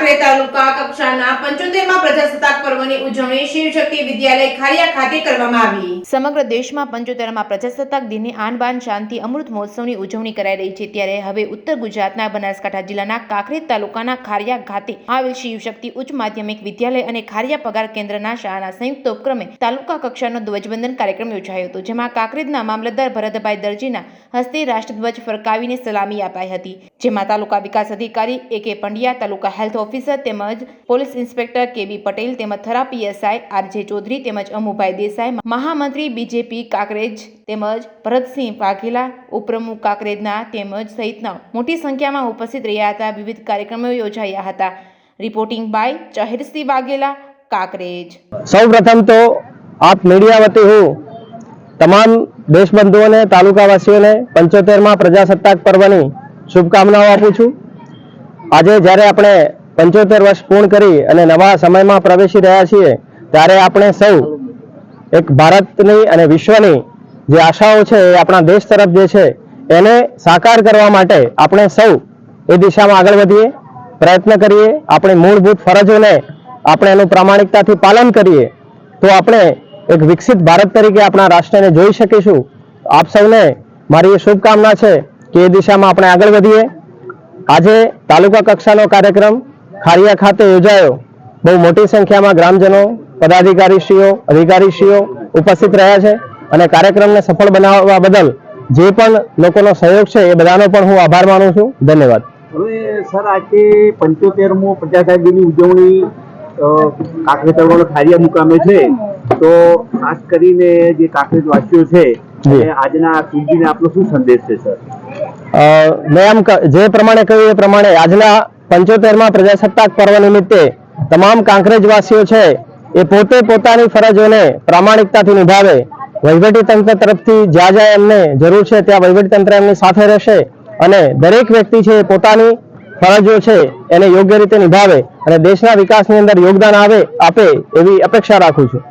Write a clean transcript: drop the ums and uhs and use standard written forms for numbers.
કાંકરેજ તાલુકા કક્ષાના 75મા પ્રજાસત્તાક પર્વની ઉજવણી શિવશક્તિ વિદ્યાલય ખારિયા ખાતે કરવામાં આવી। સમગ્ર દેશમાં 75મા પ્રજાસત્તાક દિનની આન બાન શાંતિ અમૃત મહોત્સવની ઉજવણી કરાઈ રહી છે, ત્યારે હવે ઉત્તર ગુજરાતના બનાસકાંઠા જિલ્લાના કાંકરેજ તાલુકાના ખારિયા ખાતે આવેલ શિવશક્તિ ઉચ્ચ માધ્યમિક વિદ્યાલય અને ખારિયા પગાર કેન્દ્રના શાળાના સંયુક્ત ઉપક્રમે તાલુકા કક્ષાનો ધ્વજવંદન કાર્યક્રમ યોજાયો હતો, જેમાં કાંકરેજના મામલતદાર ભરતભાઈ દરજીના હસ્તે રાષ્ટ્રધ્વજ ફરકાવીને સલામી અપાઈ હતી, જેમાં તાલુકા વિકાસ અધિકારી A.K. પંડ્યા, તાલુકા હેલ્થ ઓફિસર તેમજ પોલીસ ઇન્સ્પેક્ટર K.B. પટેલ તેમજ થરા PSI R.J. ચૌધરી તેમજ અમુભાઈ દેસાઈ, મહામંત્રી BJP કાંકરેજ તેમજ ભરતસિંહ વાઘેલા, ઉપપ્રમુખ કાંકરેજના તેમજ સહિતના મોટી સંખ્યામાં ઉપસ્થિત રહ્યા હતા। વિવિધ કાર્યક્રમો યોજાયા હતા। Reporting by Chaharsinh Vaghela, Kankrej. સૌપ્રથમ તો આપ મીડિયા વતી હું તમામ દેશબંધુઓને, તાલુકાવાસીઓને 75મા પ્રજાસત્તાક પર્વની શુભકામનાઓ આપું છું। આજે જ્યારે આપણે 75 વર્ષ પૂર્ણ કરી અને નવા સમયમાં પ્રવેશી રહ્યા છીએ, ત્યારે આપણે સૌ એક ભારતની અને વિશ્વની જે આશાઓ છે એ આપણા દેશ તરફ જે છે એને સાકાર કરવા માટે આપણે સૌ એ દિશામાં આગળ વધીએ, પ્રયત્ન કરીએ, આપણી મૂળભૂત ફરજોને આપણે એનું પ્રામાણિકતાથી પાલન કરીએ તો આપણે એક વિકસિત ભારત તરીકે આપણા રાષ્ટ્રને જોઈ શકીશું। આપ સૌને મારી એ શુભકામના છે કે એ દિશામાં આપણે આગળ વધીએ। આજે તાલુકા કક્ષાનો કાર્યક્રમ ખારિયા ખાતે યોજાયો। બહુ મોટી સંખ્યામાં ગ્રામજનો, પદાધિકારીશ્રીઓ, અધિકારીશ્રીઓ ઉપસ્થિત રહ્યા છે અને કાર્યક્રમને સફળ બનાવવા બદલ જે પણ લોકોનો સહયોગ છે એ બધાનો પણ હું આભાર માનું છું। ધન્યવાદ। હવે સર, આજે 75મો પ્રજાસત્તાક દિનની ઉજવણી કાંકરેજ તાલુકાના ખારિયા મુકામે છે, તો ખાસ કરીને જે કાંકરેજ વાસીઓ છે આજના સુધીને આપનો શું સંદેશ છે સર? મેં આમ જે પ્રમાણે કહ્યું એ પ્રમાણે આજના 75મા પ્રજાસત્તાક પર્વ નિમિત્તે તમામ કાંકરેજવાસીઓ છે એ પોતે પોતાની ફરજોને પ્રામાણિકતાથી નિભાવે। વહીવટીતંત્ર તરફથી જ્યાં જ્યાં એમને જરૂર છે ત્યાં વહીવટીતંત્ર એમની સાથે રહેશે અને દરેક વ્યક્તિ છે પોતાની ફરજો છે એને યોગ્ય રીતે નિભાવે અને દેશના વિકાસની અંદર યોગદાન આપે એવી અપેક્ષા રાખું છું।